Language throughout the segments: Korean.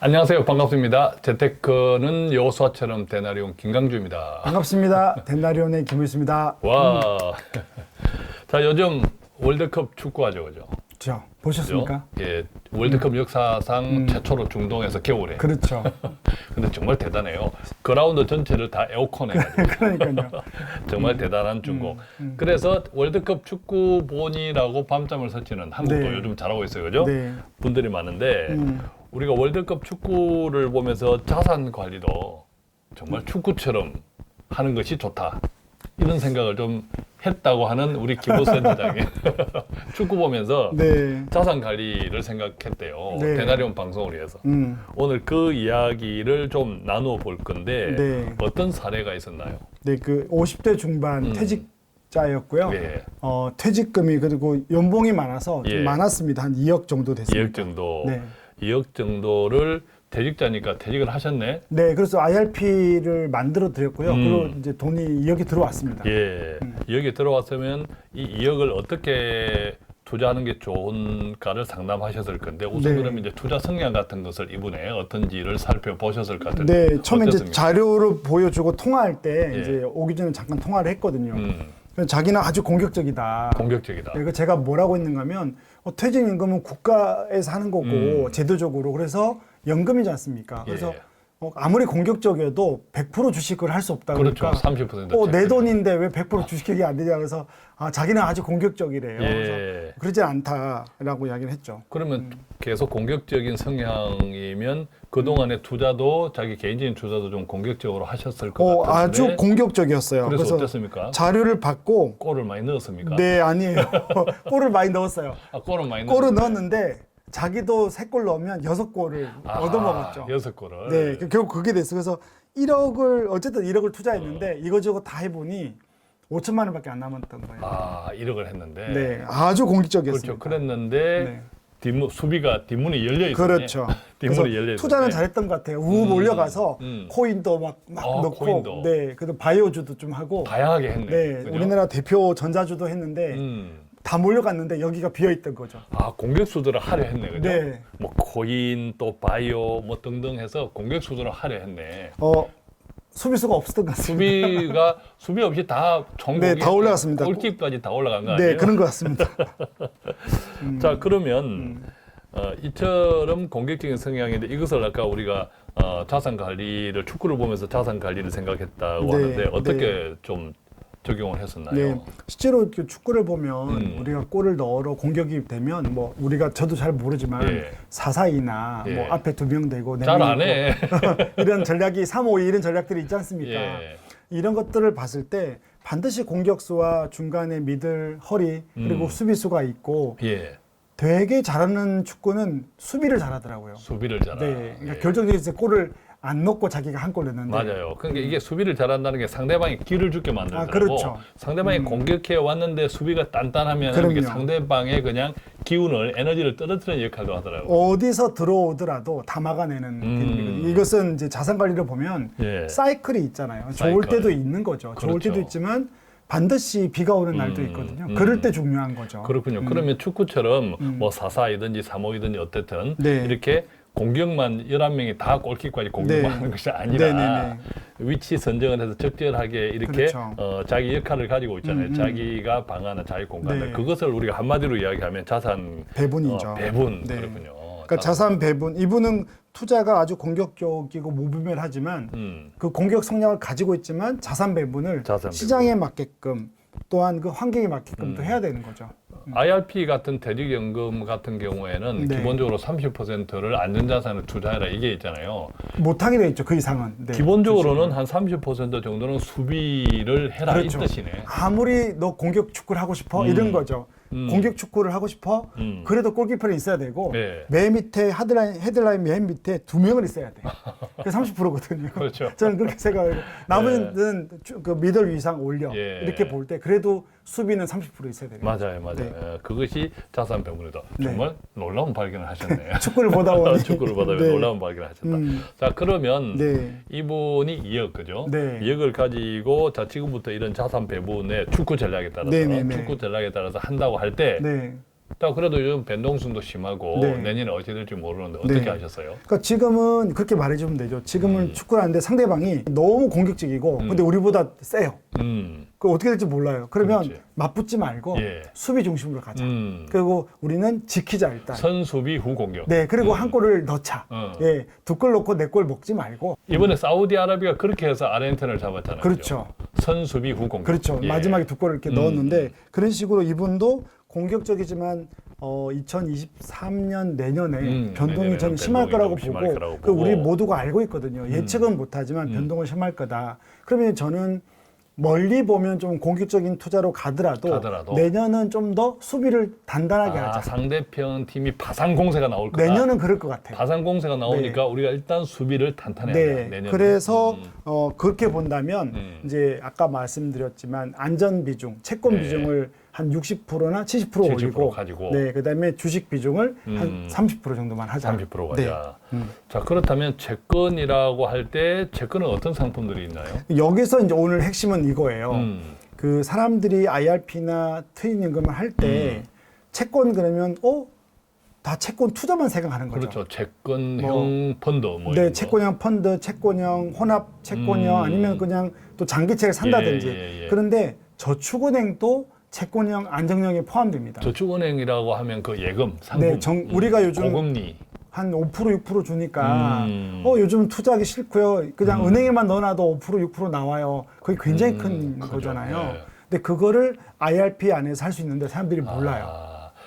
안녕하세요. 반갑습니다. 재테크는 여호수아처럼 데나리온 김강주입니다. 반갑습니다. 덴나리온의 김우수입니다. 와. 자, 요즘 월드컵 축구하죠, 그죠? 그렇죠. 보셨습니까? 예, 월드컵 역사상 최초로 중동에서 겨울에. 그렇죠. 근데 정말 대단해요. 그라운드 전체를 다 에어컨 해가지고. 그러니까요. 정말 대단한 축구. 그래서 월드컵 축구본이라고 밤잠을 설치는 한국도 네. 요즘 잘하고 있어요, 그죠? 네. 분들이 많은데 우리가 월드컵 축구를 보면서 자산 관리도 정말 축구처럼 하는 것이 좋다. 이런 생각을 좀 했다고 하는 우리 김호 센터장이 축구 보면서 네. 자산 관리를 생각했대요. 네. 데나리온 방송을 위해서. 오늘 그 이야기를 좀 나누어 볼 건데 네. 어떤 사례가 있었나요? 네, 그 50대 중반 퇴직자였고요. 예. 퇴직금이 그리고 연봉이 많아서 좀 예. 많았습니다. 한 2억 정도 됐습니다. 2억 정도. 네. 2억 정도를 퇴직자니까 퇴직을 하셨네. 네, 그래서 IRP를 만들어 드렸고요. 그리고 이제 돈이 2억이 들어왔습니다. 예. 2억이 들어왔으면 이 2억을 어떻게 투자하는 게 좋은가를 상담하셨을 건데 우선 네. 그러면 이제 투자 성향 같은 것을 이분의 어떤지를 살펴보셨을 것 같은데. 네, 처음에 이제 어떻습니까? 자료를 보여주고 통화할 때 예. 이제 오기 전에 잠깐 통화를 했거든요. 그래서 자기는 아주 공격적이다. 공격적이다. 네, 그 제가 뭐라고 했는가면 퇴직임금은 국가에서 하는 거고 제도적으로 그래서 연금이지 않습니까? 그래서 예. 아무리 공격적이어도 100% 주식을 할 수 없다. 그렇죠. 그러니까 30% 내 돈인데 왜 100% 주식이 안 되냐 그래서 자기는 아주 공격적이래요. 예. 그래서 그러지 않다라고 이야기를 했죠. 그러면 계속 공격적인 성향이면 그동안의 투자도 자기 개인적인 투자도 좀 공격적으로 하셨을 것 같은데. 아주 공격적이었어요. 그래서 어땠습니까? 자료를 받고 골을 많이 넣었습니까? 네, 아니에요. 골을 많이 넣었어요. 골은 많이 골을 넣었는데. 넣었는데 자기도 3골 넣으면 6골을 얻어먹었죠. 6골을. 네, 결국 그게 됐어요. 그래서 1억을 투자했는데 이거저거 다 해보니 5천만 원밖에 안 남았던 거예요. 1억을 했는데. 네, 아주 공격적이었습니다. 그렇죠. 그랬는데 네. 뒷문이 열려 있었네. 그렇죠. 그래서 뒷문이 열려 있었네. 투자는 잘했던 것 같아요. 우욱 올려가서 코인도 막 넣고, 코인도. 네, 그래도 바이오주도 좀 하고, 다양하게 했네. 네, 그죠? 우리나라 대표 전자주도 했는데 다 몰려갔는데 여기가 비어 있던 거죠. 공격수들을 하려 했네. 그죠? 네. 뭐 코인 또 바이오 뭐 등등 해서 공격수들을 하려 했네. 수비수가 없었던 것 같습니다. 수비 없이 다 전국이 네, 다 올라갔습니다. 골집까지 다 올라간 거 아니에요? 네, 그런 것 같습니다. 자, 그러면 이처럼 공격적인 성향인데 이것을 아까 우리가 자산 관리를 축구를 보면서 자산 관리를 생각했다고 네, 하는데 어떻게 네. 좀 적용을 했었나요? 네, 실제로 이렇게 축구를 보면 우리가 골을 넣으러 공격이 되면 뭐 우리가 저도 잘 모르지만 예. 4-4-2나 예. 뭐 앞에 2명 되고 잘 안 해. 이런 전략이 3-5-2 이런 전략들이 있지 않습니까? 예. 이런 것들을 봤을 때 반드시 공격수와 중간에 미들, 허리 그리고 수비수가 있고 예. 되게 잘하는 축구는 수비를 잘하더라고요. 수비를 잘하. 네, 그러니까 예. 결정적인 골을 안 넣고 자기가 한 골 넣는데 맞아요. 그러니까 이게 수비를 잘한다는 게 상대방이 기를 죽게 만들더라고. 그렇죠. 상대방이 공격해 왔는데 수비가 단단하면 그럼요. 이게 상대방의 그냥 기운을 에너지를 떨어뜨리는 역할도 하더라고. 어디서 들어오더라도 다 막아내는 개념이거든요. 이것은 이제 자산 관리를 보면 예. 사이클이 있잖아요. 사이클. 좋을 때도 있는 거죠. 좋을 그렇죠. 때도 있지만 반드시 비가 오는 날도 있거든요. 그럴 때 중요한 거죠. 그렇군요. 그러면 축구처럼 뭐 4-4이든지 3-5이든지 어쨌든 네. 이렇게 공격만 11명이 다 골키까지 공격만 네. 하는 것이 아니라 네네네. 위치 선정을 해서 적절하게 이렇게 그렇죠. 자기 역할을 가지고 있잖아요. 자기가 방하는 자기 공간을. 네. 그것을 우리가 한마디로 이야기하면 자산 배분이죠. 배분. 네. 그렇군요. 그러니까 자산 배분. 이분은 투자가 아주 공격적이고 무분별하지만 그 공격 성향을 가지고 있지만 자산 배분을 자산 배분. 시장에 맞게끔 또한 그 환경에 맞게끔 또 해야 되는 거죠. IRP 같은 퇴직연금 같은 경우에는 네. 기본적으로 30%를 안전자산을 투자해라 이게 있잖아요. 못하게 돼 있죠. 그 이상은. 네. 기본적으로는 한 30% 정도는 수비를 해라 그렇죠. 이 뜻이네. 아무리 너 공격 축구를 하고 싶어 이런 거죠. 공격 축구를 하고 싶어 그래도 골키퍼는 있어야 되고 네. 맨 밑에 헤드라인 맨 밑에 2명을 있어야 돼. 그게 30%거든요. 그렇죠. 저는 그렇게 생각해요. 나머지는 그 미들 이상 올려 예. 이렇게 볼 때 그래도 수비는 30% 있어야 돼요. 맞아요. 네. 그것이 자산 배분이다. 정말 놀라운 발견을 하셨네. 축구를 보다 보니 축구를 보다 보니 네. 놀라운 발견을 하셨다. 자, 그러면 네. 이분이 2억, 그죠? 네. 2억을 가지고 자 지금부터 이런 자산 배분의 축구 전략에 따라서 네, 네, 네. 축구 전략에 따라서 한다고 할 때 네. 자, 그래도 요즘 변동성도 심하고 네. 내년에 어떻게 될지 모르는데 어떻게 네. 하셨어요? 그러니까 지금은 그렇게 말해주면 되죠. 지금은 축구를 하는데 상대방이 너무 공격적이고 근데 우리보다 세요. 그 어떻게 될지 몰라요. 그러면 그렇지. 맞붙지 말고 예. 수비 중심으로 가자. 그리고 우리는 지키자 일단. 선수비 후 공격. 네, 그리고 한 골을 넣자. 예, 2골 넣고 4골 먹지 말고. 이번에 사우디아라비아 그렇게 해서 아르헨티나를 잡았잖아요. 그렇죠. 선수비 후 공격. 그렇죠. 예. 마지막에 2골을 이렇게 넣었는데 그런 식으로 이분도 공격적이지만 2023년 내년에 변동이 내년에는 저는 심할 변동이 거라고 좀 심할 보고 거라고 그 우리 보고. 모두가 알고 있거든요. 예측은 못하지만 변동은 심할 거다. 그러면 저는 멀리 보면 좀 공격적인 투자로 가더라도 내년은 좀 더 수비를 단단하게 하자. 상대편 팀이 파상 공세가 나올 거다. 내년은 그럴 것 같아요. 파상 공세가 나오니까 우리가 일단 수비를 탄탄해야 네, 한다. 내년에. 그래서 그렇게 본다면 이제 아까 말씀드렸지만 안전 비중, 채권 비중을 한 60%나 70% 올리고, 가지고. 네, 그다음에 주식 비중을 한 30% 정도만 하자. 30% 가자. 자, 그렇다면 채권이라고 할 때 채권은 어떤 상품들이 있나요? 여기서 이제 오늘 핵심은 이거예요. 그 사람들이 IRP나 트윈임금을 할 때 채권 그러면 다 채권 투자만 생각하는 거죠. 그렇죠. 채권형 펀드 뭐 네, 이런 거. 채권형 펀드, 채권형 혼합 채권형 아니면 그냥 또 장기채를 산다든지. 그런데 저축은행도 채권형 안정형에 포함됩니다. 저축은행이라고 하면 그 예금 상품. 네, 우리가 요즘 고금리. 한 5% 6% 주니까 요즘 투자하기 싫고요. 그냥 은행에만 넣어놔도 5% 6% 나와요. 그게 굉장히 큰 그죠. 거잖아요. 네. 근데 그거를 IRP 안에서 할 수 있는데 사람들이 몰라요.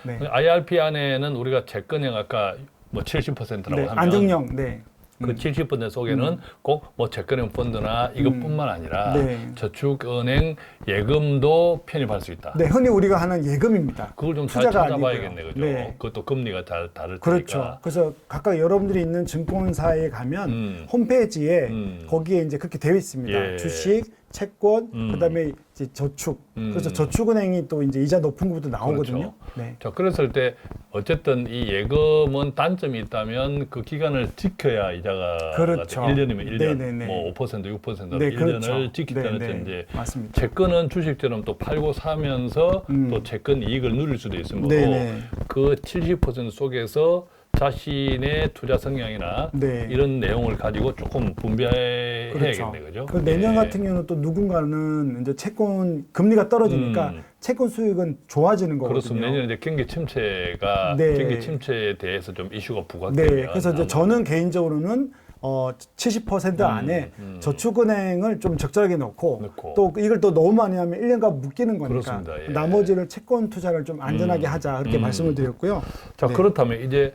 네. IRP 안에는 우리가 채권형 아까 뭐 70%라고 네, 하면 안정형. 네. 그 70% 속에는 꼭 뭐 채권형 펀드나 이것뿐만 아니라 네. 저축은행 예금도 편입할 수 있다. 네, 흔히 우리가 하는 예금입니다. 그걸 좀 잘 투자가 찾아봐야겠네, 그죠? 네. 그것도 금리가 다를 그렇죠. 테니까. 그래서 각각 여러분들이 있는 증권사에 가면 홈페이지에 거기에 이제 그렇게 되어 있습니다. 예. 주식, 채권, 그다음에 이제 저축. 그래서 저축은행이 또 이제 이자 높은 것도 나오거든요. 그렇죠. 네. 자, 그랬을 때 어쨌든 이 예금은 단점이 있다면 그 기간을 지켜야 이자가 그렇죠. 1년이면 1년, 네네네. 뭐 5%, 6%로 네, 1년을 그렇죠. 지키다는 네, 이제 맞습니다. 채권은 주식처럼 또 팔고 사면서 또 채권 이익을 누릴 수도 있는 거고 네네. 그 70% 속에서 자신의 투자 성향이나 네. 이런 내용을 가지고 조금 분배해야겠네, 그렇죠. 그죠? 그 내년 예. 같은 경우는 또 누군가는 이제 채권 금리가 떨어지니까 채권 수익은 좋아지는 거거든요. 그렇습니다. 내년에 이제 경기 침체가 네. 경기 침체에 대해서 좀 이슈가 부각되면 네, 그래서 이제 저는 개인적으로는 70% 안에 저축은행을 좀 적절하게 넣고 또 이걸 또 너무 많이 하면 1년간 묶이는 거니까 그렇습니다. 예. 나머지를 채권 투자를 좀 안전하게 하자 그렇게 말씀을 드렸고요. 자, 네. 그렇다면 이제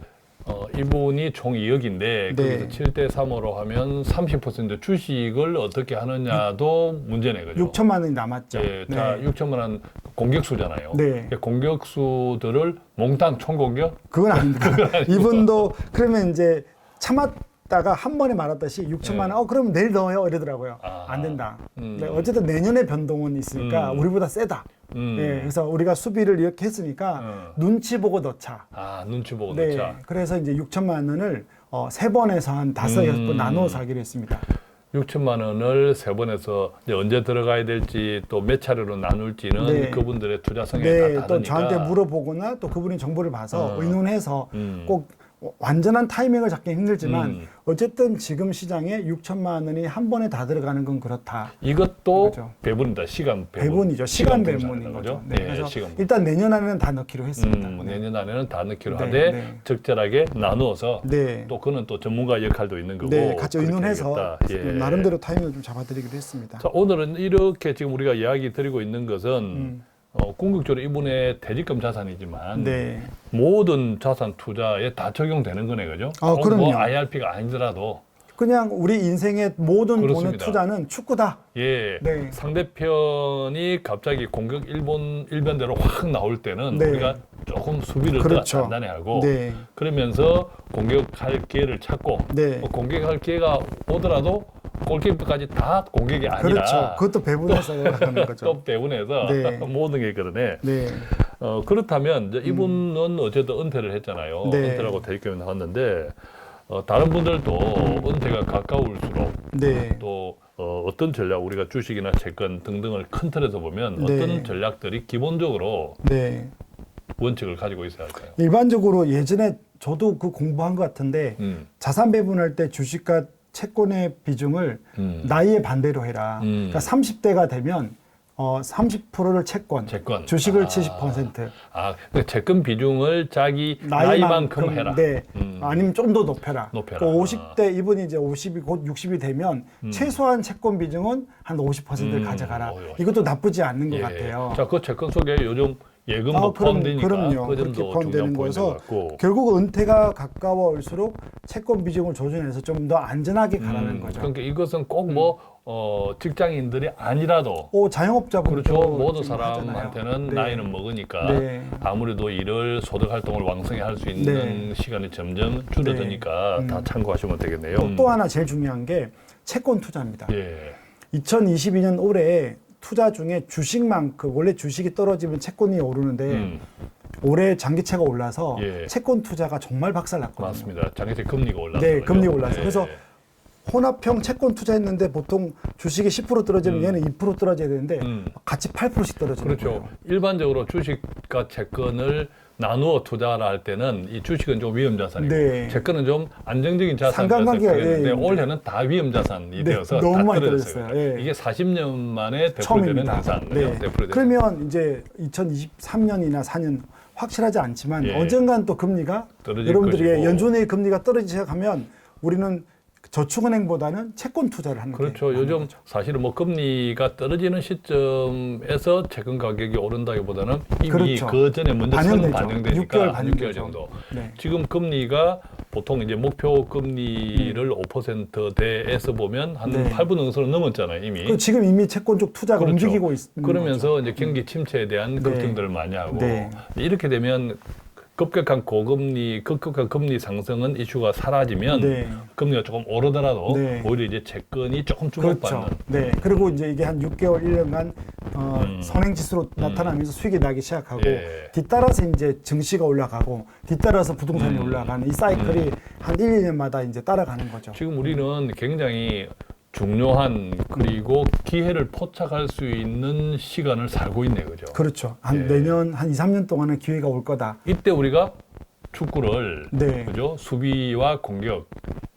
이분이 총 2억인데 네. 거기서 7대 3으로 하면 30% 주식을 어떻게 하느냐도 문제네, 그죠? 6천만 원이 남았죠. 예, 네. 자, 6천만 원 공격수잖아요. 네. 공격수들을 몽땅 총공격? 그건 아닙니다. 이분도 그러면 이제 참았다가 한 번에 말았듯이 6천만 원, 그럼 내일 넣어요 이러더라고요. 안 된다. 네, 어쨌든 내년에 변동은 있으니까 우리보다 세다. 네, 그래서 우리가 수비를 이렇게 했으니까 눈치 보고 넣자. 눈치 보고 네, 넣자. 그래서 이제 6천만 원을 3번에서 한 5, 6번 나눠서 하기로 했습니다. 6천만 원을 세 번에서 이제 언제 들어가야 될지 또 몇 차례로 나눌지는 네. 그분들의 투자 성향이 네, 다 다르니까. 또 저한테 물어보거나 또 그분이 정보를 봐서 의논해서 꼭 완전한 타이밍을 잡기 힘들지만 어쨌든 지금 시장에 6천만 원이 한 번에 다 들어가는 건 그렇다. 이것도 그렇죠. 배분이다. 시간 배분. 배분이죠. 시간 배분인 분산이다, 거죠. 그죠? 네, 그래서 시간 배분. 일단 내년 안에는 다 넣기로 했습니다. 네. 내년 안에는 다 넣기로 네, 하되 네. 적절하게 나누어서 네. 또 그는 또 전문가 역할도 있는 거고 네, 같이 그렇게 의논해서 하겠다. 예. 나름대로 타이밍을 좀 잡아드리기로 했습니다. 자, 오늘은 이렇게 지금 우리가 이야기 드리고 있는 것은 궁극적으로 이분의 퇴직금 자산이지만 네. 모든 자산 투자에 다 적용되는 거네, 그죠? 아, 그럼요. 뭐 IRP가 아니더라도 그냥 우리 인생의 모든 돈의 그렇습니다. 투자는 축구다. 예, 네. 상대편이 갑자기 공격 일변대로 확 나올 때는 네. 우리가 조금 수비를 그렇죠. 더 단단해하고 네. 그러면서 공격할 기회를 찾고 네. 공격할 기회가 오더라도 골키퍼까지 다 공격이 아니라 그렇죠. 그것도 배분해서 하는 거죠. 또 배분해서 네. 모든 게 그러네. 네. 그렇다면 이제 이분은 어쨌든 은퇴를 했잖아요. 네. 은퇴라고 퇴직금이 나왔는데 다른 분들도 은퇴가 가까울수록 네. 또 어떤 전략 우리가 주식이나 채권 등등을 큰 틀에서 보면 네. 어떤 전략들이 기본적으로 네. 원칙을 가지고 있어야 할까요? 일반적으로 예전에 저도 그 공부한 것 같은데 자산 배분할 때 주식과 채권의 비중을 나이에 반대로 해라. 그러니까 30대가 되면 30%를 채권, 주식을 70%. 그러니까 채권 비중을 자기 나이만큼 해라. 네. 아니면 좀 더 높여라. 그 높여라. 50대 이분이 이제 50이 곧 60이 되면 최소한 채권 비중은 한 50%를 가져가라. 이것도 나쁘지 않는 것 같아요. 자, 그 채권 속에 요즘 예금도 포함되니까 그럼요. 그 그렇게 점도 포함되는 중요한 포인트 거여서 같고. 결국 은퇴가 가까워올수록 채권 비중을 조준해서 좀 더 안전하게 가라는 거죠. 그러니까 이것은 꼭 직장인들이 아니라도 자영업자분 그렇죠. 모든 사람한테는 네. 나이는 먹으니까 네. 아무래도 일을 소득 활동을 왕성히 할 수 있는 네. 시간이 점점 줄어드니까 다 참고하시면 되겠네요. 또 하나 제일 중요한 게 채권 투자입니다. 예. 2022년 올해 투자 중에 주식만큼 원래 주식이 떨어지면 채권이 오르는데 올해 장기채가 올라서 예. 채권 투자가 정말 박살났거든요. 맞습니다. 장기채 금리가 올라서 네, 그러죠. 금리 올라서. 예. 그래서 혼합형 채권 투자했는데 보통 주식이 10% 떨어지면 얘는 2% 떨어져야 되는데 같이 8%씩 떨어지는 그렇죠. 거예요. 일반적으로 주식과 채권을 나누어 투자를 할 때는 이 주식은 좀 위험 자산이고 네. 채권은 좀 안정적인 자산이라서 상관관계가 그랬는데 예, 올해는 다 위험 자산이 되어서 너무 다 많이 떨어졌어요. 떨어졌어요. 예. 이게 40년 만에 되풀이되는 처음입니다. 현상이에요. 네. 되풀이되는. 그러면 이제 2023년이나 4년 확실하지 않지만 예. 언젠간 또 금리가 떨어질 여러분들이 것이고. 연준의 금리가 떨어지기 시작하면 우리는 저축은행보다는 채권 투자를 하는 그렇죠. 요즘 사실은 금리가 떨어지는 시점에서 채권 가격이 오른다기보다는 이미 그렇죠. 그 전에 먼저 반영되니까 6개월 한 6개월 정도. 네. 지금 금리가 보통 이제 목표 금리를 5%대에서 보면 한 네. 8분 응선을 넘었잖아요, 이미. 지금 이미 채권 쪽 투자가 그렇죠. 움직이고 있는 그러면서 거죠. 이제 경기 침체에 대한 네. 걱정들을 많이 하고 네. 이렇게 되면 급격한 금리 상승은 이슈가 사라지면 네. 금리가 조금 오르더라도 네. 오히려 이제 채권이 조금 그렇죠. 주목받는. 네. 그리고 이제 이게 한 6개월, 1년간 선행지수로 나타나면서 수익이 나기 시작하고 예. 뒤따라서 이제 증시가 올라가고 뒤따라서 부동산이 올라가는 이 사이클이 한 1, 2년마다 이제 따라가는 거죠. 지금 우리는 굉장히 중요한 그리고 기회를 포착할 수 있는 시간을 살고 있네요, 그죠? 그렇죠. 한 예. 내년 한 2, 3년 동안은 기회가 올 거다. 이때 우리가 축구를 네. 그죠? 수비와 공격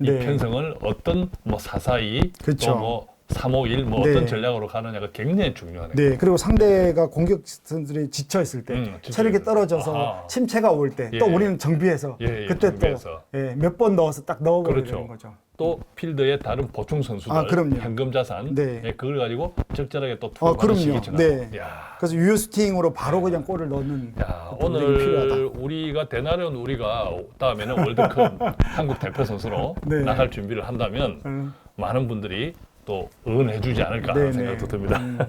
이 네. 편성을 어떤 4-4-2 그렇죠. 또 3-5-1 네. 어떤 전략으로 가느냐가 굉장히 중요하네요. 네, 그리고 상대가 공격선들이 지쳐 있을 때, 지쳐 체력이 있을 때. 떨어져서 아하. 침체가 올 때, 또 예. 우리는 정비해서 예, 그때 정비해서. 또 몇 번 넣어서 딱 넣어버리는 그렇죠. 거죠. 또 필드에 다른 보충 선수들, 그럼요. 현금 자산, 네. 그걸 가지고 적절하게 또 투입하는 그럼요. 시기 지나. 네. 야. 그래서 유효스팅으로 바로 그냥 골을 넣는 야, 분들이 오늘 필요하다. 우리가 대나련 우리가 다음에는 월드컵 한국 대표 선수로 네. 나갈 준비를 한다면 많은 분들이 또 응원해주지 않을까 네, 생각도 네. 듭니다.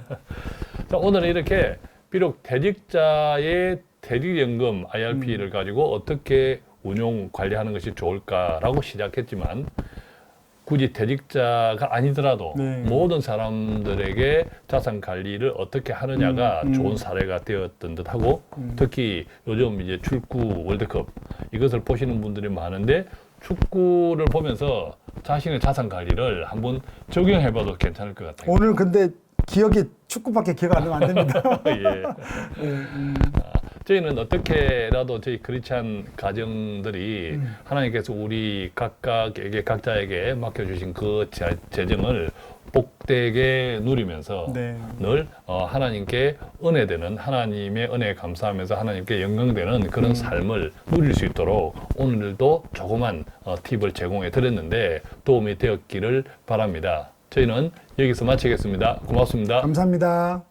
자, 오늘은 이렇게 비록 퇴직자의 퇴직연금 IRP를 가지고 어떻게 운용 관리하는 것이 좋을까라고 시작했지만 굳이 퇴직자가 아니더라도 네. 모든 사람들에게 자산 관리를 어떻게 하느냐가 좋은 사례가 되었던 듯하고 특히 요즘 이제 축구 월드컵 이것을 보시는 분들이 많은데 축구를 보면서 자신의 자산 관리를 한번 적용해봐도 괜찮을 것 같아요. 오늘 근데 기억이 축구밖에 기억 안 나면 안 됩니다. 예. 저희는 어떻게라도 저희 크리스찬 가정들이 하나님께서 우리 각자에게 맡겨주신 그 재정을 복되게 누리면서 네. 늘 하나님께 은혜되는 하나님의 은혜에 감사하면서 하나님께 영광되는 그런 삶을 누릴 수 있도록 오늘도 조그만 팁을 제공해 드렸는데 도움이 되었기를 바랍니다. 저희는 여기서 마치겠습니다. 고맙습니다. 감사합니다.